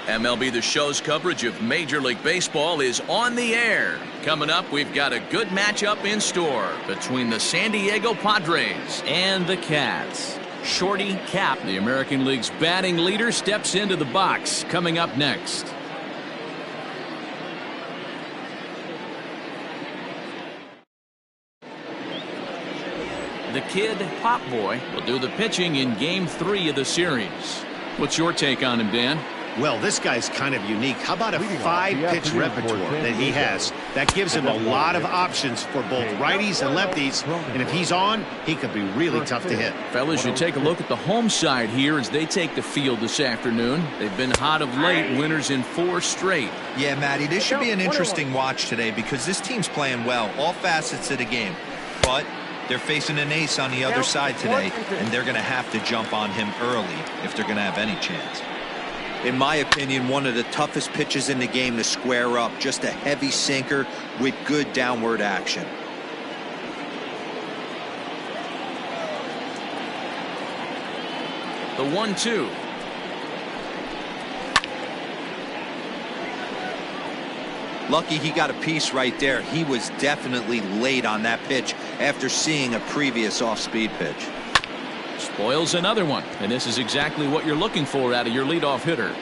MLB The Show's coverage of Major League Baseball is on the air. Coming up, we've got a good matchup in store between the San Diego Padres and the Cats. Shorty Cap, the American League's batting leader, steps into the box. Coming up next. The kid, Pop Boy, will do the pitching in Game 3 of the series. What's your take on him, Dan? Well, this guy's kind of unique. How about a 5-pitch repertoire that he has? That gives him a lot of options for both righties and lefties. And if he's on, he could be really tough to hit. Fellas, you take a look at the home side here as they take the field this afternoon. They've been hot of late, winners in 4 straight. Yeah, Matty, this should be an interesting watch today because this team's playing well, all facets of the game. But they're facing an ace on the other side today, and they're going to have to jump on him early if they're going to have any chance. In my opinion, one of the toughest pitches in the game to square up. Just a heavy sinker with good downward action. The 1-2. Lucky he got a piece right there. He was definitely late on that pitch after seeing a previous off-speed pitch. Spoils another one, and this is exactly what you're looking for out of your leadoff hitter.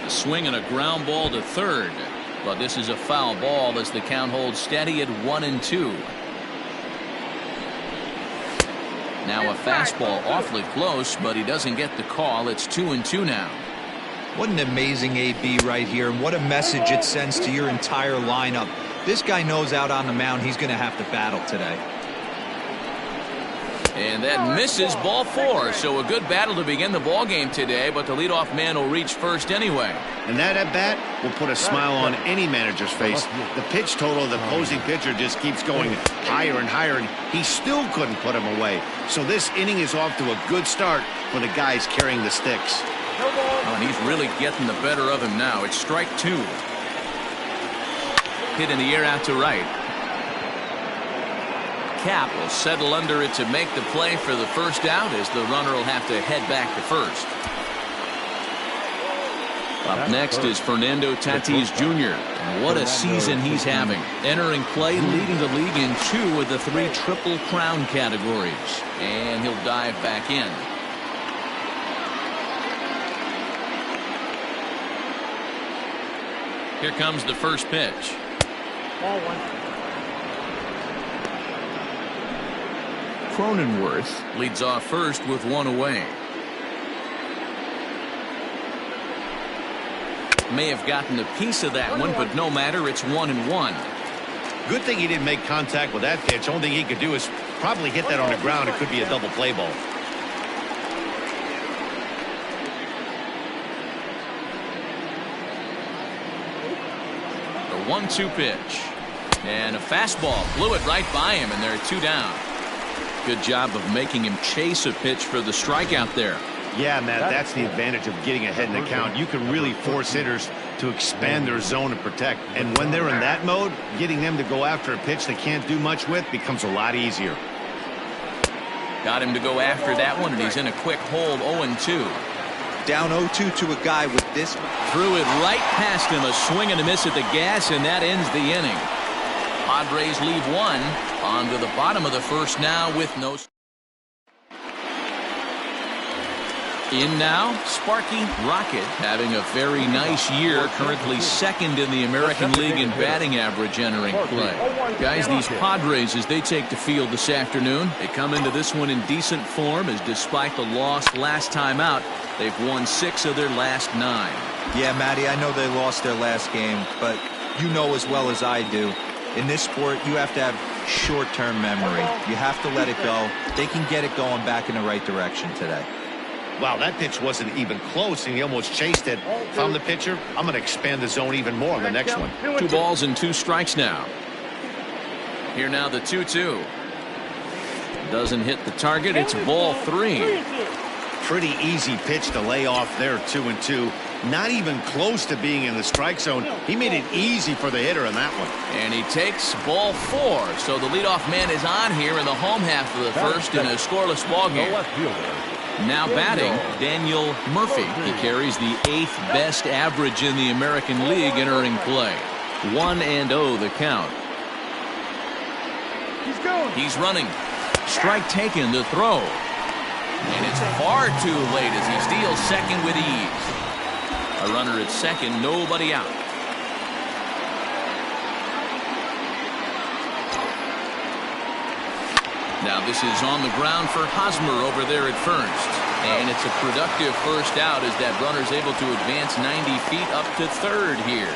A swing and a ground ball to third, but this is a foul ball as the count holds steady at 1-2. Now a fastball awfully close, but he doesn't get the call. It's 2-2 now. What an amazing AB right here, and what a message it sends to your entire lineup. This guy knows out on the mound he's going to have to battle today. And that misses, ball 4. So a good battle to begin the ball game today, but the leadoff man will reach first anyway. And that at bat will put a smile on any manager's face. The pitch total of the opposing pitcher just keeps going higher and higher, and he still couldn't put him away. So this inning is off to a good start for the guys carrying the sticks. Oh, and he's really getting the better of him now. It's strike 2. Hit in the air out to right. Cap will settle under it to make the play for the first out as the runner will have to head back to first. Up next is Fernando Tatis Jr. And what a season he's having. Entering play, leading the league in 2 of the 3 Triple Crown categories. And he'll dive back in. Here comes the first pitch. Ball 1. Cronenworth leads off first with 1 away. May have gotten a piece of that one, but no matter, it's 1-1. Good thing he didn't make contact with that pitch. Only thing he could do is probably hit that on the ground. It could be a double play ball. The 1-2 pitch. And a fastball blew it right by him, and there are 2 down. Good job of making him chase a pitch for the strikeout there. Yeah, Matt, that's the advantage of getting ahead in the count. You can really force hitters to expand their zone and protect. And when they're in that mode, getting them to go after a pitch they can't do much with becomes a lot easier. Got him to go after that one, and he's in a quick hold. 0-2. Down 0-2 to a guy with this. Threw it right past him. A swing and a miss at the gas, and that ends the inning. Padres leave 1. On to the bottom of the first now with no. In now, Sparky Rocket having a very nice year, currently second in the American League in batting average entering play. Guys, these Padres, as they take the field this afternoon, they come into this one in decent form, as despite the loss last time out, they've won 6 of their last 9. Yeah, Matty, I know they lost their last game, but you know as well as I do, in this sport, you have to have short-term memory. You have to let it go. They can get it going back in the right direction today. Wow, that pitch wasn't even close, and he almost chased it. If I'm the pitcher, I'm going to expand the zone even more on the next one. 2 balls and 2 strikes now. Here now the 2-2. Doesn't hit the target. It's ball 3. Pretty easy pitch to lay off there, 2-2. Not even close to being in the strike zone. He made it easy for the hitter in that one. And he takes ball 4. So the leadoff man is on here in the home half of the first in a scoreless ball game. Now batting, Daniel Murphy. He carries the 8th best average in the American League entering play. 1-0 the count. He's running. Strike taken, the throw. And it's far too late as he steals second with ease. A runner at second, nobody out. Now this is on the ground for Hosmer over there at first. And it's a productive first out as that runner's able to advance 90 feet up to third here.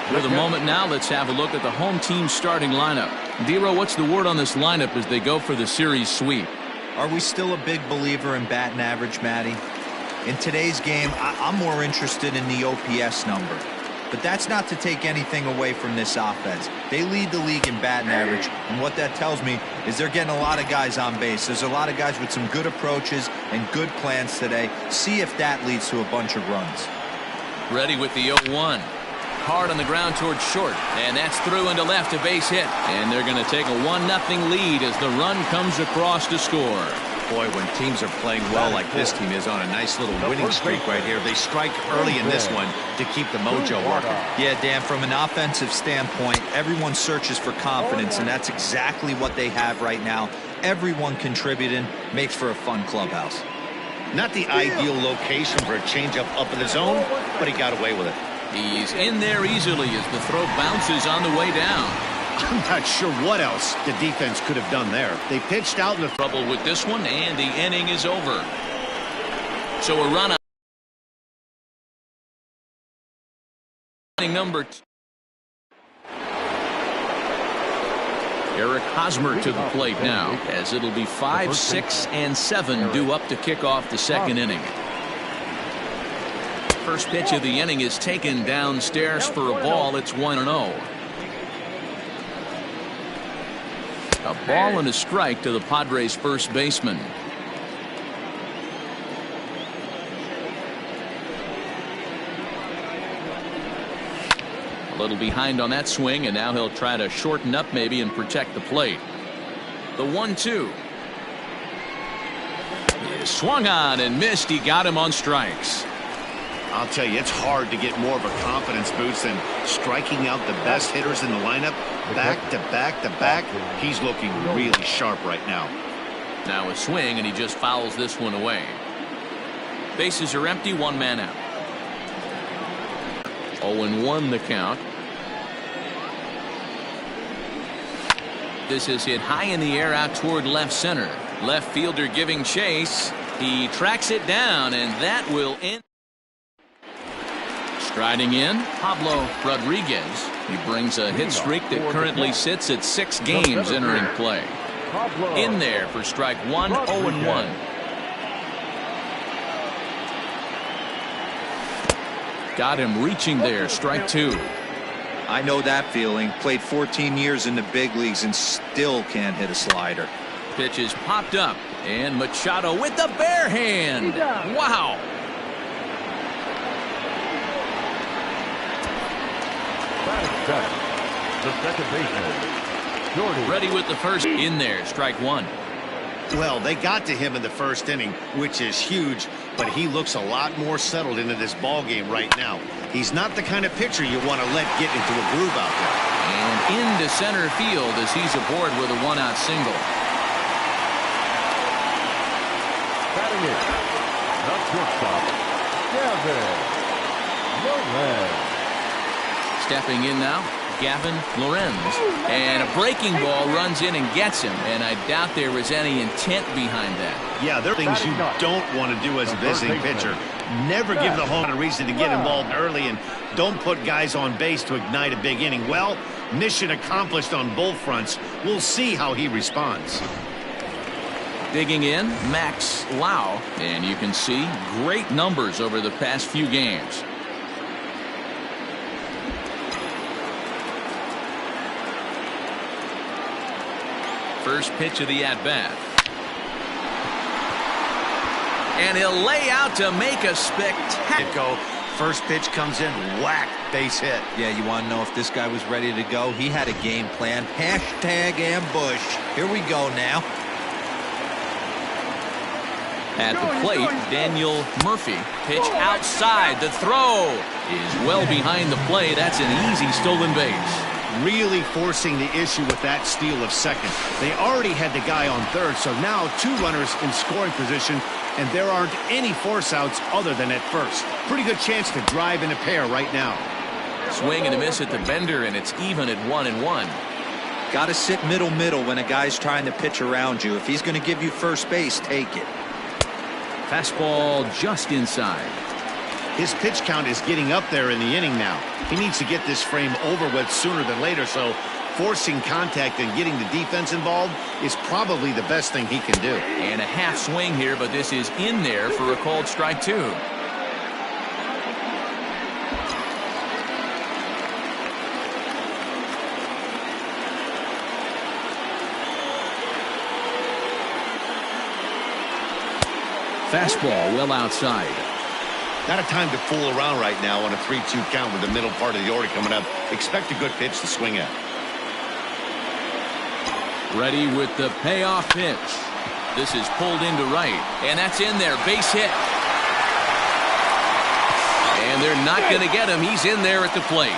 For the moment now, let's have a look at the home team starting lineup. Dero, what's the word on this lineup as they go for the series sweep? Are we still a big believer in batting average, Matty? In today's game, I'm more interested in the OPS number. But that's not to take anything away from this offense. They lead the league in batting average, and what that tells me is they're getting a lot of guys on base. There's a lot of guys with some good approaches and good plans today. See if that leads to a bunch of runs. Ready with the 0-1. Hard on the ground towards short, and that's through into left, a base hit. And they're going to take a 1-0 lead as the run comes across to score. Boy, when teams are playing well like this team is on a nice little winning streak right here, they strike early in this one to keep the mojo working. Yeah, Dan, from an offensive standpoint, everyone searches for confidence, and that's exactly what they have right now. Everyone contributing makes for a fun clubhouse. Not the ideal location for a changeup up in the zone, but he got away with it. He's in there easily as the throw bounces on the way down. I'm not sure what else the defense could have done there. They pitched out in the trouble with this one, and the inning is over. So a run on number 2. Eric Hosmer to the plate now, as it'll be 5, 6, and 7 due up to kick off the second inning. First pitch of the inning is taken downstairs for a ball. It's 1-0. A ball and a strike to the Padres' first baseman. A little behind on that swing, and now he'll try to shorten up maybe and protect the plate. The 1-2. He swung on and missed. He got him on strikes. I'll tell you, it's hard to get more of a confidence boost than striking out the best hitters in the lineup back to back to back. He's looking really sharp right now. Now a swing, and he just fouls this one away. Bases are empty, one man out. 0-1 the count. This is hit high in the air out toward left center. Left fielder giving chase. He tracks it down, and that will end. Striding in, Pablo Rodriguez. He brings a hit streak that currently sits at 6 games entering play. In there for strike 1, 0-1. Got him reaching there, strike 2. I know that feeling. Played 14 years in the big leagues and still can't hit a slider. Pitch is popped up, and Machado with the bare hand. Wow. The second baseman, Jordy. Ready with the first. In there, strike 1. Well, they got to him in the first inning, which is huge, but he looks a lot more settled into this ball game right now. He's not the kind of pitcher you want to let get into a groove out there. And into center field as he's aboard with a 1-out single. Batting it, the shortstop, Gavin Lorenz. Stepping in now, Gavin Lorenz. And a breaking ball runs in and gets him. And I doubt there was any intent behind that. Yeah, there are things you don't want to do as a visiting pitcher. Never give the home a reason to get involved early, and don't put guys on base to ignite a big inning. Well, mission accomplished on both fronts. We'll see how he responds. Digging in, Max Lau. And you can see great numbers over the past few games. First pitch of the at-bat. And he'll lay out to make a spectacular. First pitch comes in, whack, base hit. Yeah, you want to know if this guy was ready to go? He had a game plan. Hashtag ambush. Here we go now. At the plate, Daniel Murphy. Pitch outside. The throw is well behind the plate. That's an easy stolen base. Really forcing the issue with that steal of second. They already had the guy on third, so now 2 runners in scoring position, and there aren't any force outs other than at first. Pretty good chance to drive in a pair right now. Swing and a miss at the bender, and it's even at 1-1. Got to sit middle when a guy's trying to pitch around you. If he's going to give you first base, take it. Fastball just inside. His pitch count is getting up there in the inning now. He needs to get this frame over with sooner than later, so forcing contact and getting the defense involved is probably the best thing he can do. And a half swing here, but this is in there for a called strike 2. Fastball well outside. Not a time to fool around right now on a 3-2 count with the middle part of the order coming up. Expect a good pitch to swing at. Ready with the payoff pitch. This is pulled into right, and that's in there. Base hit. And they're not going to get him. He's in there at the plate.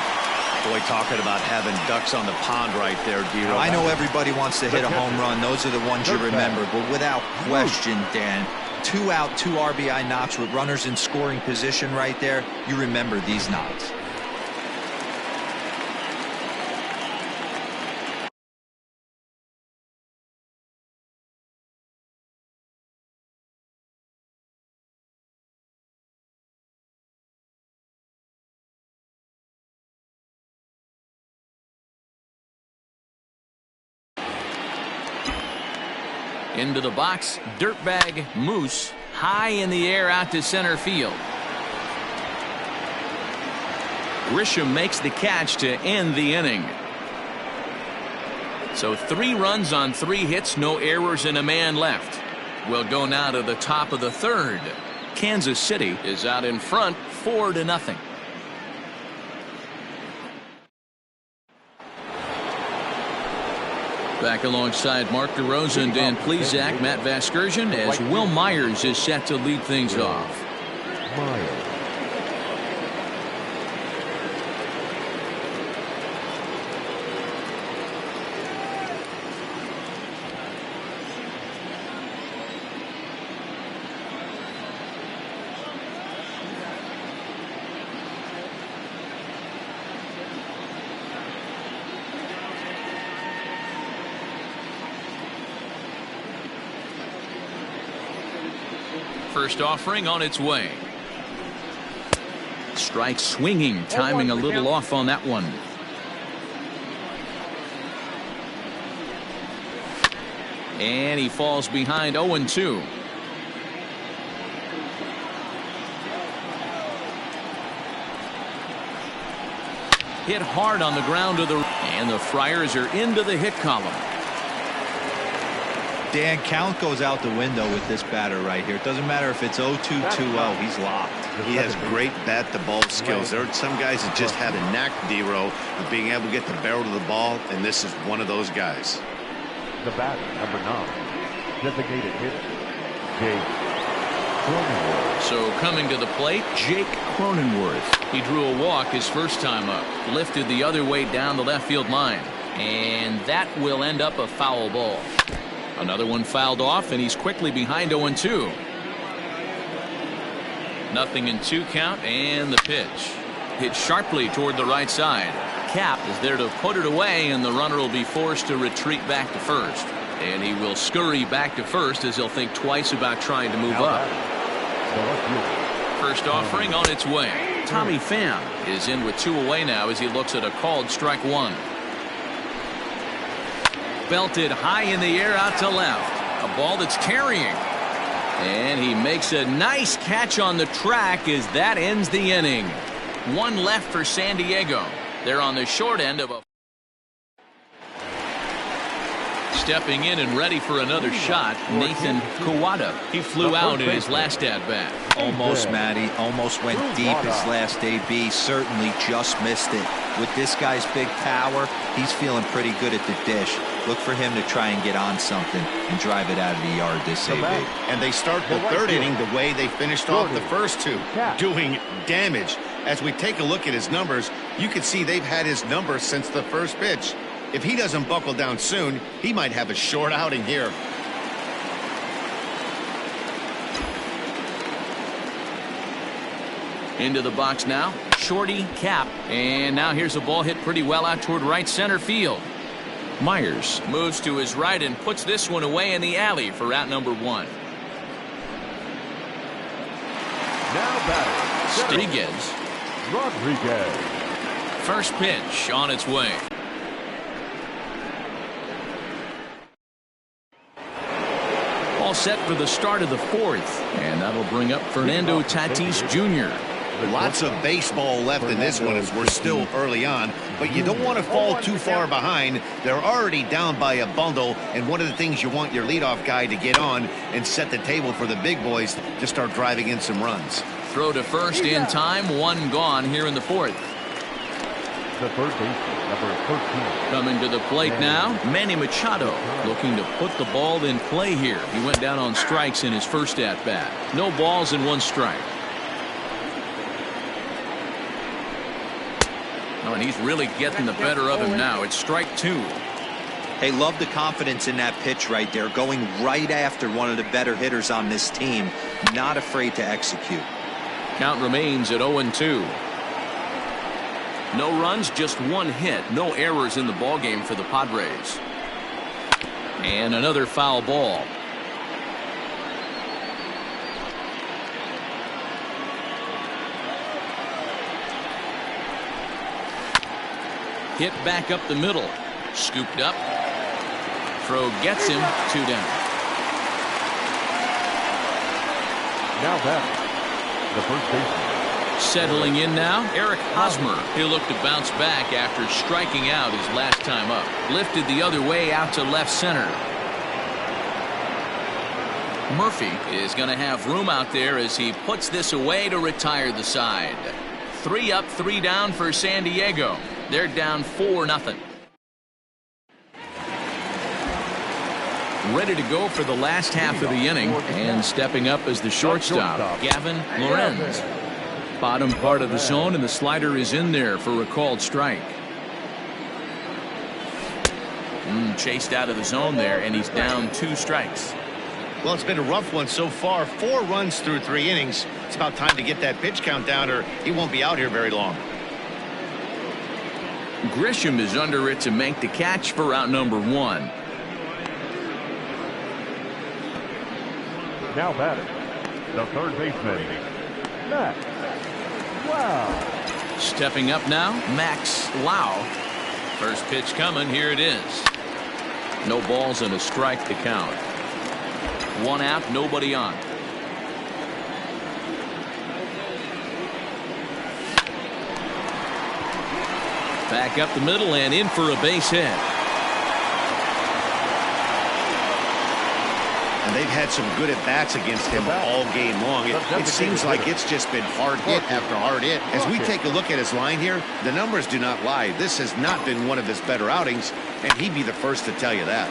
Boy, talking about having ducks on the pond right there, D-Row. I know everybody wants to hit a home run. Those are the ones you remember. But without question, Dan, 2 out, 2 RBI knocks with runners in scoring position right there. You remember these knocks. Into the box, Dirtbag Moose, high in the air out to center field. Grisham makes the catch to end the inning. So 3 runs on 3 hits, no errors, and a man left. We'll go now to the top of the 3rd. Kansas City is out in front 4-0. Back alongside Mark DeRosa and Dan Plesac, Matt Vasgersian, as Will Myers is set to lead things off. First offering on its way. Strike swinging, timing a little off on that one. And he falls behind 0-2. Hit hard on the ground to the, and the Friars are into the hit column. Dan, count goes out the window with this batter right here. It doesn't matter if it's 0-2, 2-0. He's locked. He has great bat-to-ball skills. There are some guys that just have a knack, D-Row, of being able to get the barrel to the ball, and this is one of those guys. The batter, number 9, designated hitter, Jake Cronenworth. So coming to the plate, Jake Cronenworth. He drew a walk his first time up, lifted the other way down the left field line, and that will end up a foul ball. Another one fouled off, and he's quickly behind 0-2. Nothing in 2 count, and the pitch. Hit sharply toward the right side. Cap is there to put it away, and the runner will be forced to retreat back to first. And he will scurry back to first as he'll think twice about trying to move up. First offering on its way. Tommy Pham is in with 2 away now as he looks at a called strike 1. Belted high in the air out to left. A ball that's carrying. And he makes a nice catch on the track as that ends the inning. 1 left for San Diego. They're on the short end of a Stepping in and ready for another shot, Nathan Kawada. He flew out in his last at-bat. Almost, Matty. Almost went deep his last AB. Certainly just missed it. With this guy's big power, he's feeling pretty good at the dish. Look for him to try and get on something and drive it out of the yard this AB. And they start the third inning the way they finished off the first two, doing damage. As we take a look at his numbers, you can see they've had his numbers since the first pitch. If he doesn't buckle down soon, he might have a short outing here. Into the box now. Shorty, Cap. And now here's a ball hit pretty well out toward right center field. Myers moves to his right and puts this one away in the alley for out number 1. Now batting, Rodriguez. First pitch on its way. All set for the start of the 4th. And that'll bring up Fernando Tatis Jr. Lots of baseball left in this one as we're still early on, but you don't want to fall too far behind. They're already down by a bundle, and one of the things you want your leadoff guy to get on and set the table for the big boys to start driving in some runs. Throw to first in time, 1 gone here in the 4th. The third baseman, number 13. Coming to the plate now, Manny Machado looking to put the ball in play here. He went down on strikes in his first at-bat. No balls and 1 strike. Oh, and he's really getting the better of him now. It's strike 2. Hey, love the confidence in that pitch right there. Going right after one of the better hitters on this team. Not afraid to execute. Count remains at 0-2. No runs, just 1 hit. No errors in the ballgame for the Padres. And another foul ball. Hit back up the middle. Scooped up. Throw gets him. 2 down. Now batting, the first baseman. Settling in now, Eric Hosmer. He'll look to bounce back after striking out his last time up. Lifted the other way out to left center. Murphy is going to have room out there as he puts this away to retire the side. 3 up, 3 down for San Diego. They're down 4-0. Ready to go for the last half of the inning, and stepping up as the shortstop, Gavin Lorenz. Bottom part of the zone, and the slider is in there for a called strike. Chased out of the zone there, and he's down 2 strikes. Well, it's been a rough one so far. 4 runs through 3 innings. It's about time to get that pitch count down, or he won't be out here very long. Grisham is under it to make the catch for out number 1. Now batting, the third baseman, Max Lau. Stepping up now, Max Lau. First pitch coming. Here it is. No balls and a strike to count. 1 out, nobody on. Back up the middle and in for a base hit. And they've had some good at-bats against him all game long. It seems like it's just been hard hit after hard hit. As we take a look at his line here, the numbers do not lie. This has not been one of his better outings, and he'd be the first to tell you that.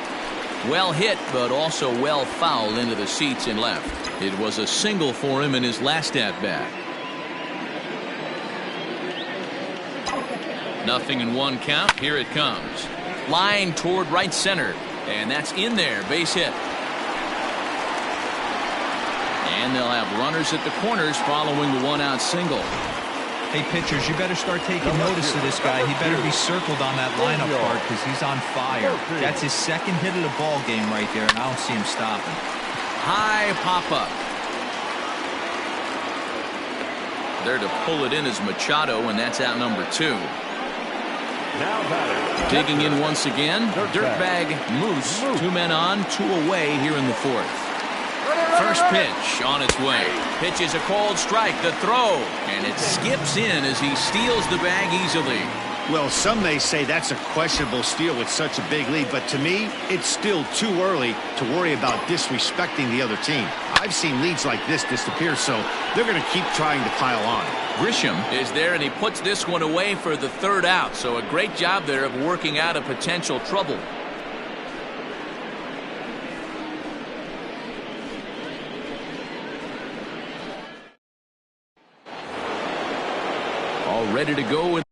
Well hit, but also well fouled into the seats and left. It was a single for him in his last at-bat. 0-1 count. Here it comes. Line toward right center. And that's in there. Base hit. And they'll have runners at the corners following the 1-out single. Hey, pitchers, you better start taking notice of this guy. He better be circled on that lineup card because he's on fire. That's his 2nd hit of the ball game right there, and I don't see him stopping. High pop-up. There to pull it in is Machado, and that's out number 2. Digging in once again, Dirtbag Moose. 2 men on, 2 away here in the 4th. First pitch on its way. Pitch is a called strike. The throw, and it skips in as he steals the bag easily. Well, some may say that's a questionable steal with such a big lead, but to me, it's still too early to worry about disrespecting the other team. I've seen leads like this disappear, so they're going to keep trying to pile on. Grisham is there, and he puts this one away for the third out. So a great job there of working out of potential trouble. All ready to go with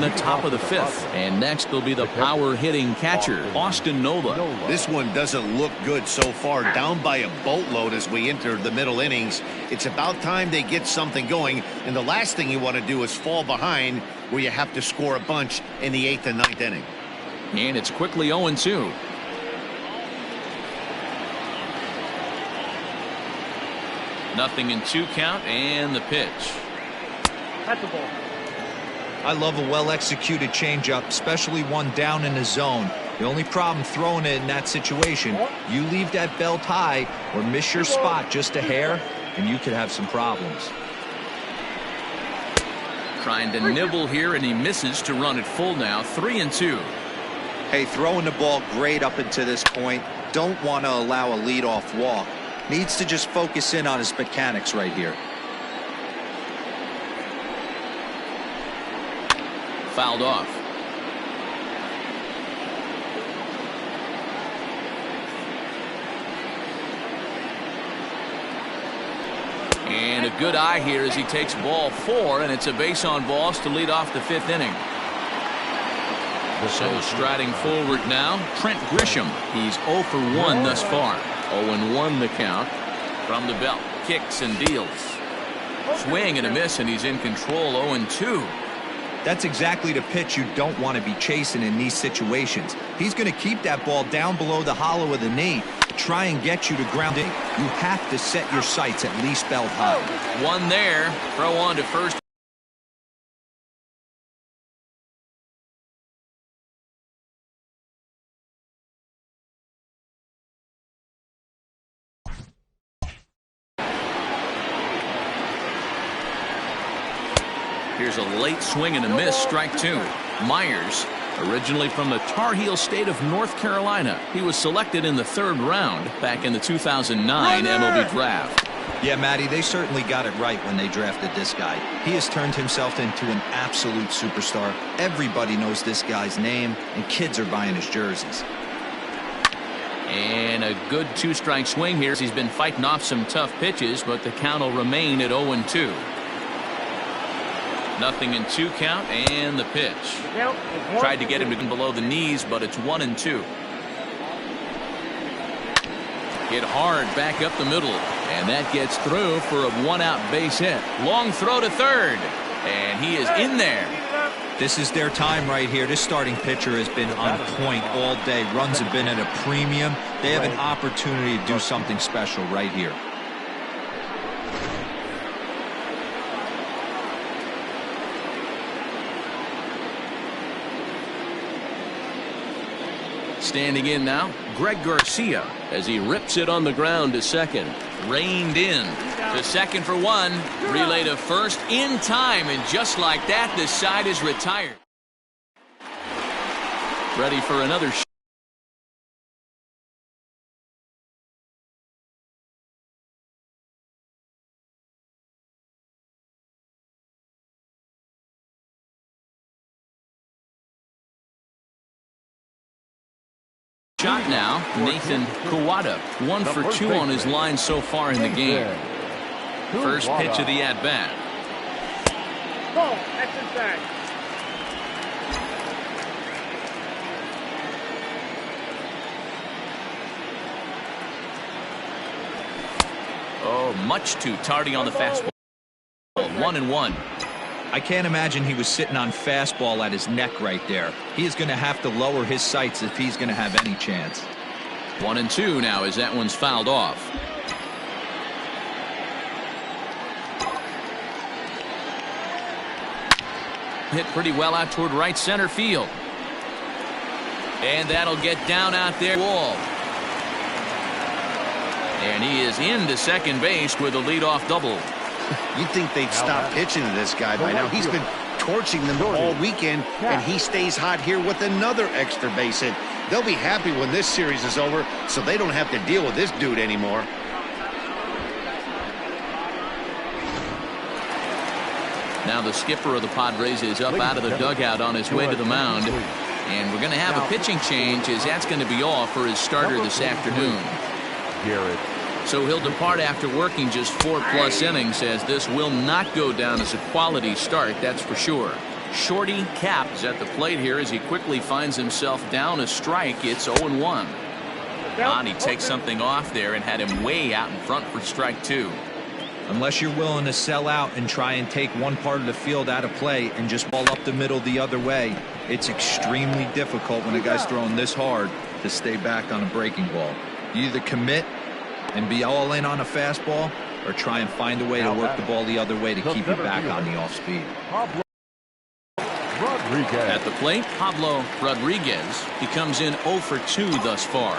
the top of the fifth. And next will be the power hitting catcher, Austin Nola. This one doesn't look good so far. Down by a boatload as we enter the middle innings. It's about time they get something going. And the last thing you want to do is fall behind where you have to score a bunch in the 8th and 9th inning. And it's quickly 0-2. Nothing in 2 count, and the pitch. That's the ball. I love a well-executed changeup, especially one down in the zone. The only problem throwing it in that situation, you leave that belt high or miss your spot just a hair, and you could have some problems. Trying to nibble here, and he misses to run it full now. 3-2. Hey, throwing the ball great up until this point. Don't want to allow a leadoff walk. Needs to just focus in on his mechanics right here. Fouled off. And a good eye here as he takes ball 4, and it's a base on balls to lead off the 5th inning. So striding forward now, Trent Grisham. He's 0 for 1 thus far. 0-1 the count. From the belt, kicks and deals. Swing and a miss, and he's in control. 0-2. That's exactly the pitch you don't want to be chasing in these situations. He's going to keep that ball down below the hollow of the knee, try and get you to ground it. You have to set your sights at least belt high. One there. Throw on to first. Here's a late swing and a miss, strike 2. Myers, originally from the Tar Heel state of North Carolina. He was selected in the 3rd round back in the 2009 MLB draft. Yeah, Matty, they certainly got it right when they drafted this guy. He has turned himself into an absolute superstar. Everybody knows this guy's name, and kids are buying his jerseys. And a good 2-strike swing here. He's been fighting off some tough pitches, but the count will remain at 0-2. Nothing in 2 count, and the pitch. Tried to get him to below the knees, but it's 1-2. Hit hard back up the middle, and that gets through for a 1-out base hit. Long throw to third, and he is in there. This is their time right here. This starting pitcher has been on point all day. Runs have been at a premium. They have an opportunity to do something special right here. Standing in now, Greg Garcia, as he rips it on the ground to second. Reined in to second for 1. Relay to first in time, and just like that, the side is retired. Ready for another shot. Shot now, Nathan Kawada. 1 for 2 on his line so far in the game. First pitch of the at-bat. Ball, that's inside. Oh, much too tardy on the fastball. 1-1. I can't imagine he was sitting on fastball at his neck right there. He is going to have to lower his sights if he's going to have any chance. 1-2 now as that one's fouled off. Hit pretty well out toward right center field. And that'll get down out there. Wall. And he is into second base with a leadoff double. You'd think they'd stop pitching to this guy by now. He's been torching them all weekend, and he stays hot here with another extra base hit. They'll be happy when this series is over, so they don't have to deal with this dude anymore. Now the skipper of the Padres is up out of the dugout on his way to the mound. And we're going to have a pitching change as that's going to be all for his starter this afternoon. Garrett. So he'll depart after working just 4+ innings, as this will not go down as a quality start, that's for sure. Shorty Cap is at the plate here as he quickly finds himself down a strike. It's 0-1. He takes something off there and had him way out in front for strike 2. Unless you're willing to sell out and try and take one part of the field out of play and just ball up the middle the other way, it's extremely difficult when a guy's throwing this hard to stay back on a breaking ball. You either commit and be all in on a fastball, or try and find a way to work the ball the other way to keep you back on the off speed. At the plate, Pablo Rodriguez. He comes in 0 for 2 thus far.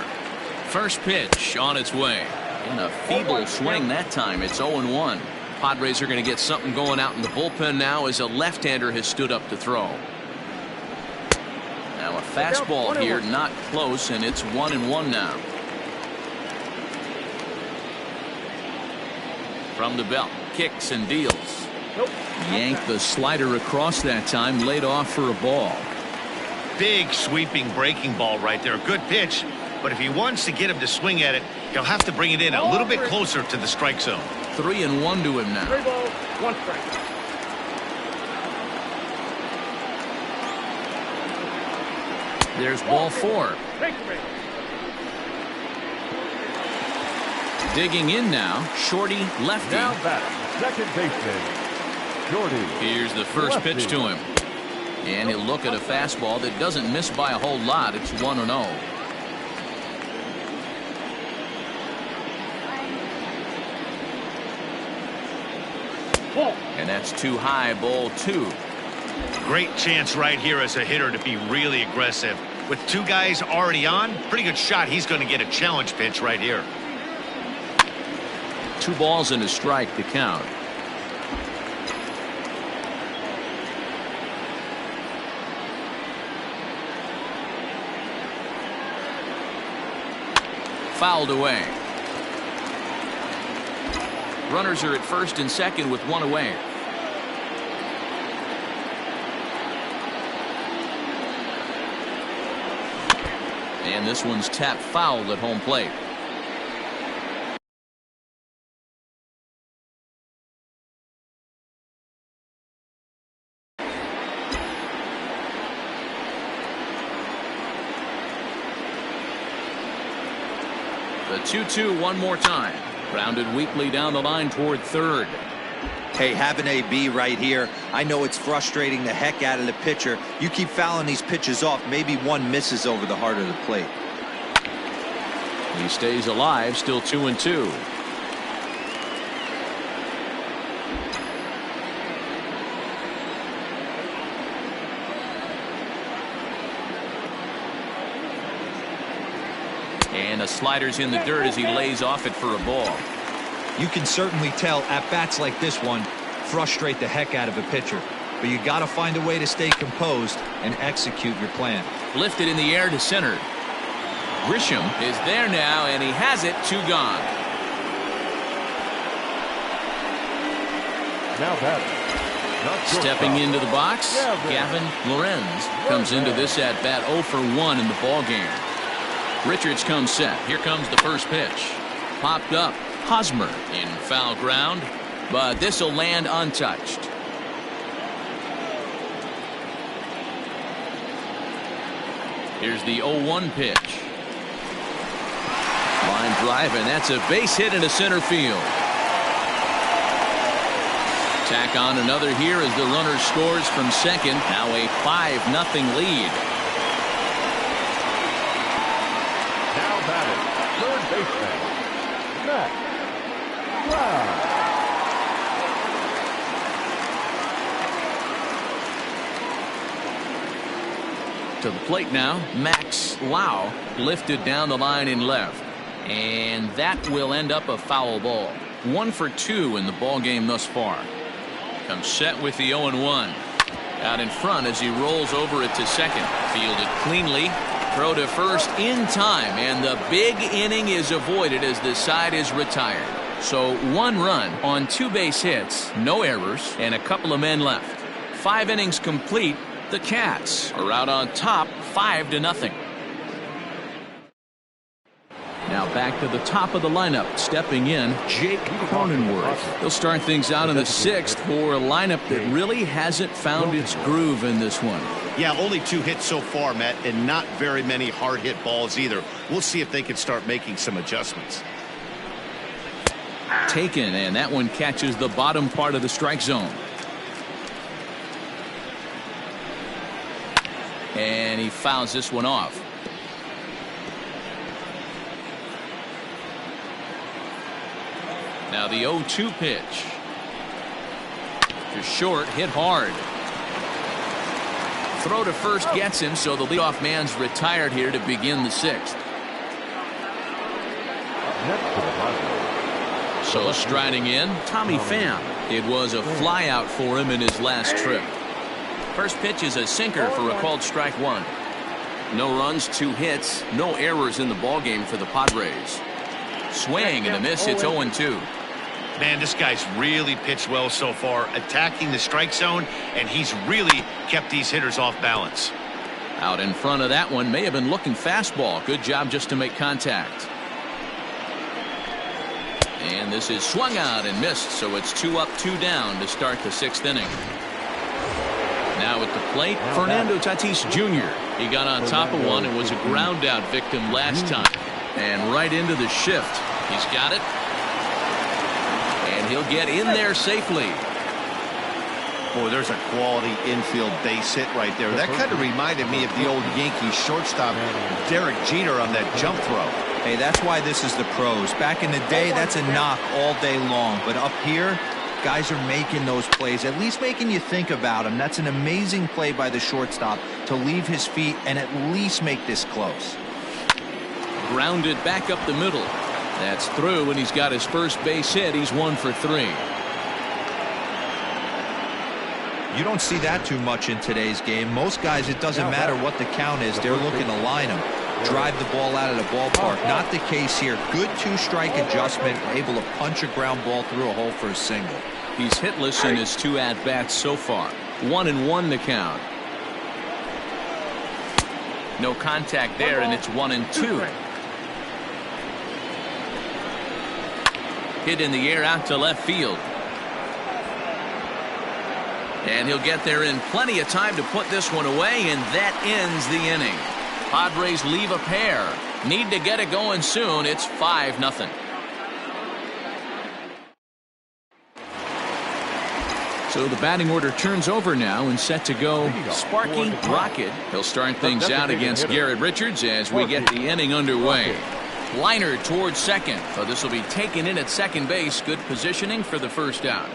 First pitch on its way. In a feeble swing that time. It's 0-1. Padres are going to get something going out in the bullpen now as a left-hander has stood up to throw. Now a fastball here, not close, and it's 1-1 now. From the belt, kicks and deals. Yanked the slider across that time, laid off for a ball. Big sweeping breaking ball right there. Good pitch, but if he wants to get him to swing at it, he'll have to bring it in a little bit closer to the strike zone. 3-1 to him now. 3 balls, 1 strike. There's ball 4. Digging in now, Shorty lefty. Now back, second baseman, Shorty. Here's the first pitch to him. And he'll look at a fastball that doesn't miss by a whole lot. It's 1-0. And that's too high, ball 2. Great chance right here as a hitter to be really aggressive. With 2 guys already on, pretty good shot. He's going to get a challenge pitch right here. 2 balls and a strike to count. Fouled away. Runners are at first and second with 1 away. And this one's tapped foul at home plate. The 2-2 one more time. Grounded weakly down the line toward third. Hey, having AB right here, I know it's frustrating the heck out of the pitcher. You keep fouling these pitches off, maybe one misses over the heart of the plate. He stays alive, still 2-2. And a slider's in the dirt as he lays off it for a ball. You can certainly tell at-bats like this one frustrate the heck out of a pitcher. But you got to find a way to stay composed and execute your plan. Lifted in the air to center. Grisham is there now, and he has it. 2 gone. Now batting. Stepping into the box, Gavin Lorenz comes into this at-bat 0 for 1 in the ballgame. Richards comes set. Here comes the first pitch. Popped up. Hosmer in foul ground, but this will land untouched. Here's the 0-1 pitch. Line drive, and that's a base hit into center field. Tack on another here as the runner scores from second. Now a 5-0 lead. Now batting, third baseman, Max Loud. To the plate now, Max Lau lifted down the line in left. And that will end up a foul ball. 1 for 2 in the ball game thus far. Comes set with the 0-1. Out in front as he rolls over it to second. Fielded cleanly. Throw to first in time. And the big inning is avoided as the side is retired. So 1 run on 2 base hits, no errors, and a couple of men left. 5 innings complete. The Cats are out on top 5-0. Now back to the top of the lineup. Stepping in, Jake Cronenworth. He'll start things out in the 6th for a lineup that really hasn't found its groove in this one. Yeah, only 2 hits so far, Matt, and not very many hard hit balls either. We'll see if they can start making some adjustments. Taken, and that one catches the bottom part of the strike zone. And he fouls this one off. Now the 0-2 pitch. Just short, hit hard. Throw to first gets him, so the leadoff man's retired here to begin the 6th. So striding in, Tommy Pham. It was a flyout for him in his last trip. First pitch is a sinker for a called strike 1. No runs, 2 hits, no errors in the ballgame for the Padres. Swing and a miss. It's 0-2. Man, this guy's really pitched well so far, attacking the strike zone, and he's really kept these hitters off balance. Out in front of that one, may have been looking fastball. Good job just to make contact. And this is swung out and missed, so it's 2 up, 2 down to start the 6th inning. Now at the plate, Fernando Tatis Jr. He got on top of one and was a ground out victim last time. And right into the shift. He's got it. And he'll get in there safely. Boy, there's a quality infield base hit right there. That kind of reminded me of the old Yankees shortstop Derek Jeter on that jump throw. Hey, that's why this is the pros. Back in the day, that's a knock all day long. But up here, guys are making those plays, at least making you think about them. That's an amazing play by the shortstop to leave his feet and at least make this close. Grounded back up the middle. That's through, and he's got his first base hit. He's 1 for 3. You don't see that too much in today's game. Most guys, it doesn't matter what the count is. They're looking to line them, drive the ball out of the ballpark. Not the case here. Good 2-strike adjustment, able to punch a ground ball through a hole for a single. He's hitless in his 2 at-bats so far. 1-1 the count. No contact there, and it's 1-2. Hit in the air out to left field. And he'll get there in plenty of time to put this one away, and that ends the inning. Padres leave a pair. Need to get it going soon. It's 5-0. So the batting order turns over now and set to go Sparky Rocket. He'll start things out against Garrett Richards as we get the inning underway. Liner towards second. So this will be taken in at second base. Good positioning for the first out.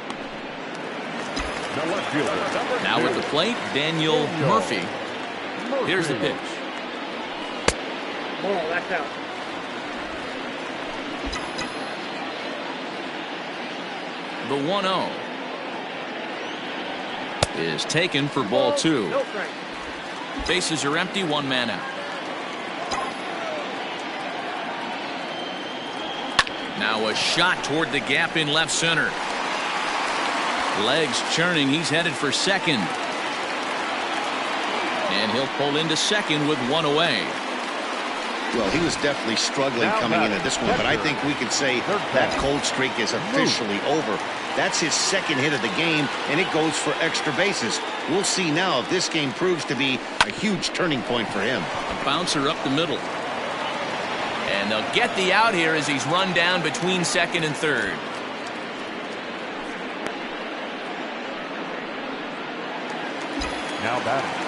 Now at the plate, Daniel Murphy. Here's the pitch. Ball, that's out. The 1-0 is taken for ball 2. No strike. Bases are empty, 1 man out. Now a shot toward the gap in left center. Legs churning. He's headed for second. And he'll pull into second with 1 away. Well, he was definitely struggling coming into this one, but I think we can say that cold streak is officially over. That's his second hit of the game, and it goes for extra bases. We'll see now if this game proves to be a huge turning point for him. A bouncer up the middle. And they'll get the out here as he's run down between second and third. Now batting,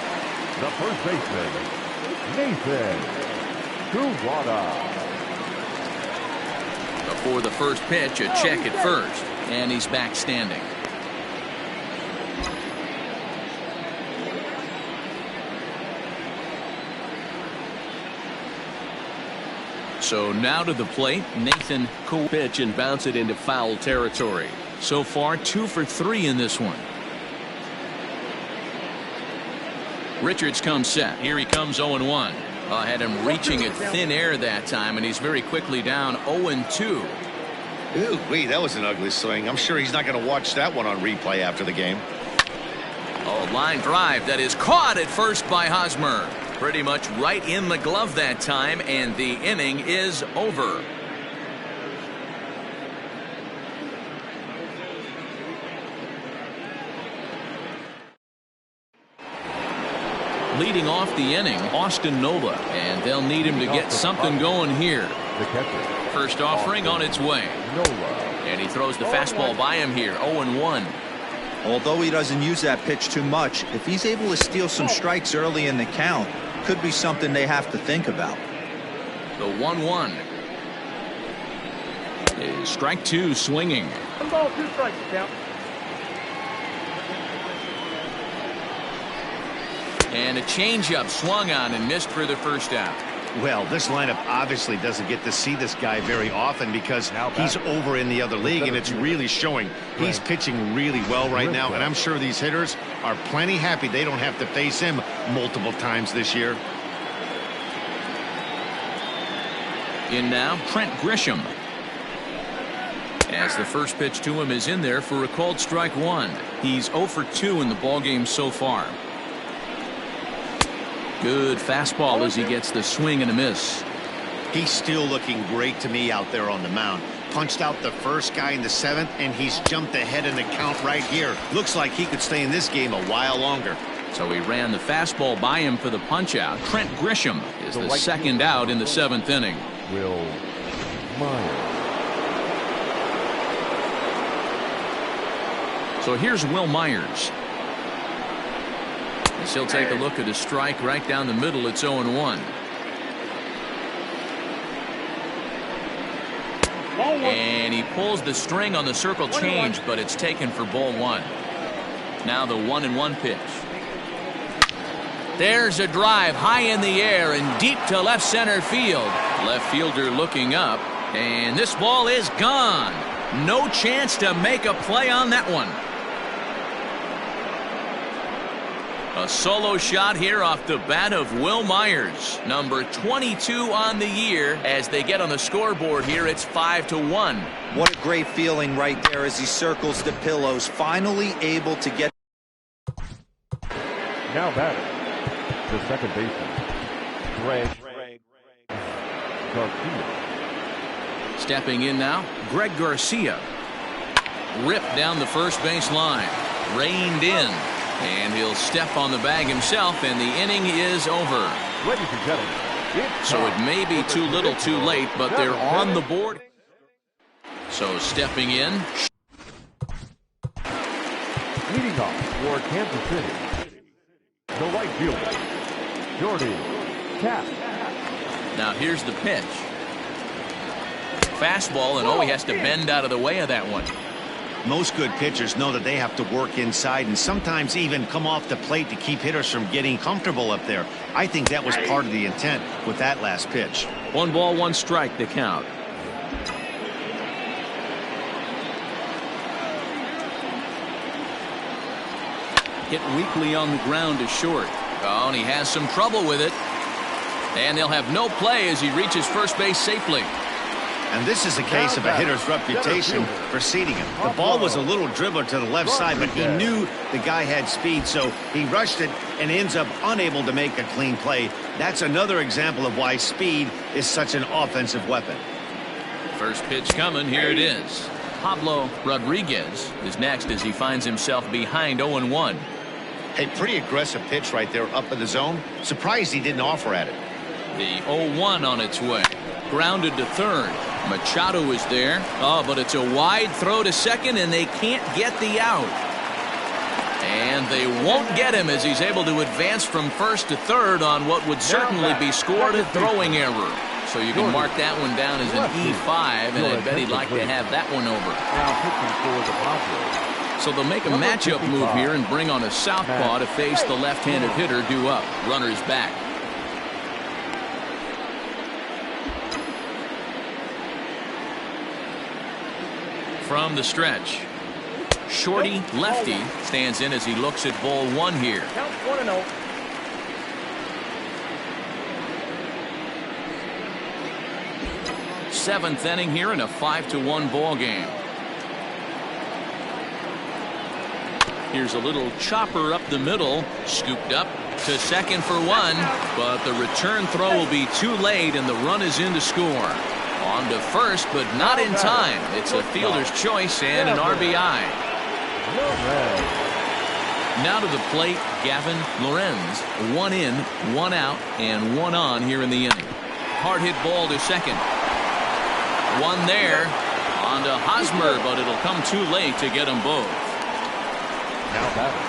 the first baseman, Nathan Kuwada. Before the first pitch, a check at first. And he's back standing. So now to the plate, Nathan Kuwada pitch and bounce it into foul territory. So far, 2 for 3 in this one. Richards comes set. Here he comes 0-1. Had him reaching at thin air that time, and he's very quickly down 0-2. Ooh, that was an ugly swing. I'm sure he's not going to watch that one on replay after the game. Oh, line drive that is caught at first by Hosmer. Pretty much right in the glove that time, and the inning is over. Leading off the inning, Austin Nola, and they'll need him to get something going here. The catcher. First offering on its way. And he throws the fastball by him here, 0-1. Although he doesn't use that pitch too much, if he's able to steal some strikes early in the count, could be something they have to think about. The 1-1 is strike 2 swinging. 1 ball, 2 strikes, count. And a changeup swung on and missed for the first out. Well, this lineup obviously doesn't get to see this guy very often because he's over in the other league, and it's really showing. He's pitching really well right now, and I'm sure these hitters are plenty happy they don't have to face him multiple times this year. In now, Trent Grisham. As the first pitch to him is in there for a called strike 1. He's 0 for 2 in the ballgame so far. Good fastball as he gets the swing and a miss. He's still looking great to me out there on the mound. Punched out the first guy in the 7th, and he's jumped ahead in the count right here. Looks like he could stay in this game a while longer. So he ran the fastball by him for the punch out. Trent Grisham is the second out in the 7th inning. Will Myers. So here's Will Myers. As he'll take a look at a strike right down the middle. It's 0-1. And he pulls the string on the circle change, but it's taken for ball 1. Now the 1-1 pitch. There's a drive high in the air and deep to left center field. Left fielder looking up, and this ball is gone. No chance to make a play on that one. A solo shot here off the bat of Will Myers, number 22 on the year. As they get on the scoreboard here, it's 5-1. What a great feeling right there as he circles the pillows, finally able to get. Now batting, the second baseman, Greg Garcia. Stepping in now, Greg Garcia. Ripped down the first base line, reined in. And he'll step on the bag himself, and the inning is over. Ladies and gentlemen, so it may be too little too late, but they're on the board. So stepping in. Leading off for Kansas City, the right fielder, Jordy Kapp. Now here's the pitch. Fastball, and he has to bend out of the way of that one. Most good pitchers know that they have to work inside and sometimes even come off the plate to keep hitters from getting comfortable up there. I think that was part of the intent with that last pitch. 1 ball, 1 strike to count. Hit weakly on the ground to short. Oh, and he has some trouble with it. And they'll have no play as he reaches first base safely. And this is a case of a hitter's reputation preceding him. The ball was a little dribbler to the left side, but he knew the guy had speed, so he rushed it and ends up unable to make a clean play. That's another example of why speed is such an offensive weapon. First pitch coming. Here it is. Pablo Rodriguez is next as he finds himself behind 0-1. Hey, pretty aggressive pitch right there up in the zone. Surprised he didn't offer at it. The 0-1 on its way. Grounded to third. Machado is there. Oh, but it's a wide throw to second, and they can't get the out. And they won't get him as he's able to advance from first to third on what would certainly be scored a throwing error. So you can mark that one down as an E5, and I bet he'd like to have that one over. So they'll make a matchup move here and bring on a southpaw to face the left-handed hitter due up. Runner's back. From the stretch, Shorty lefty stands in as he looks at ball one here. Count 1-0. Seventh inning here in a 5-1 ball game. Here's a little chopper up the middle, scooped up to second for one, but the return throw will be too late and the run is in to score. On to first, but not in time. It's a fielder's choice and an RBI. Now to the plate, Gavin Lorenz. One in, one out, and one on here in the inning. Hard hit ball to second. One there. On to Hosmer, but it'll come too late to get them both. Now batting,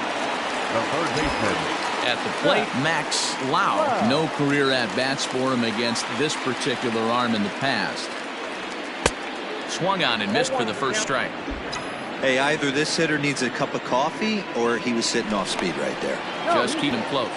the third baseman. At the plate, Max Lau. No career at-bats for him against this particular arm in the past. Swung on and missed for the first strike. Hey, either this hitter needs a cup of coffee or he was sitting off speed right there. Just keep him close.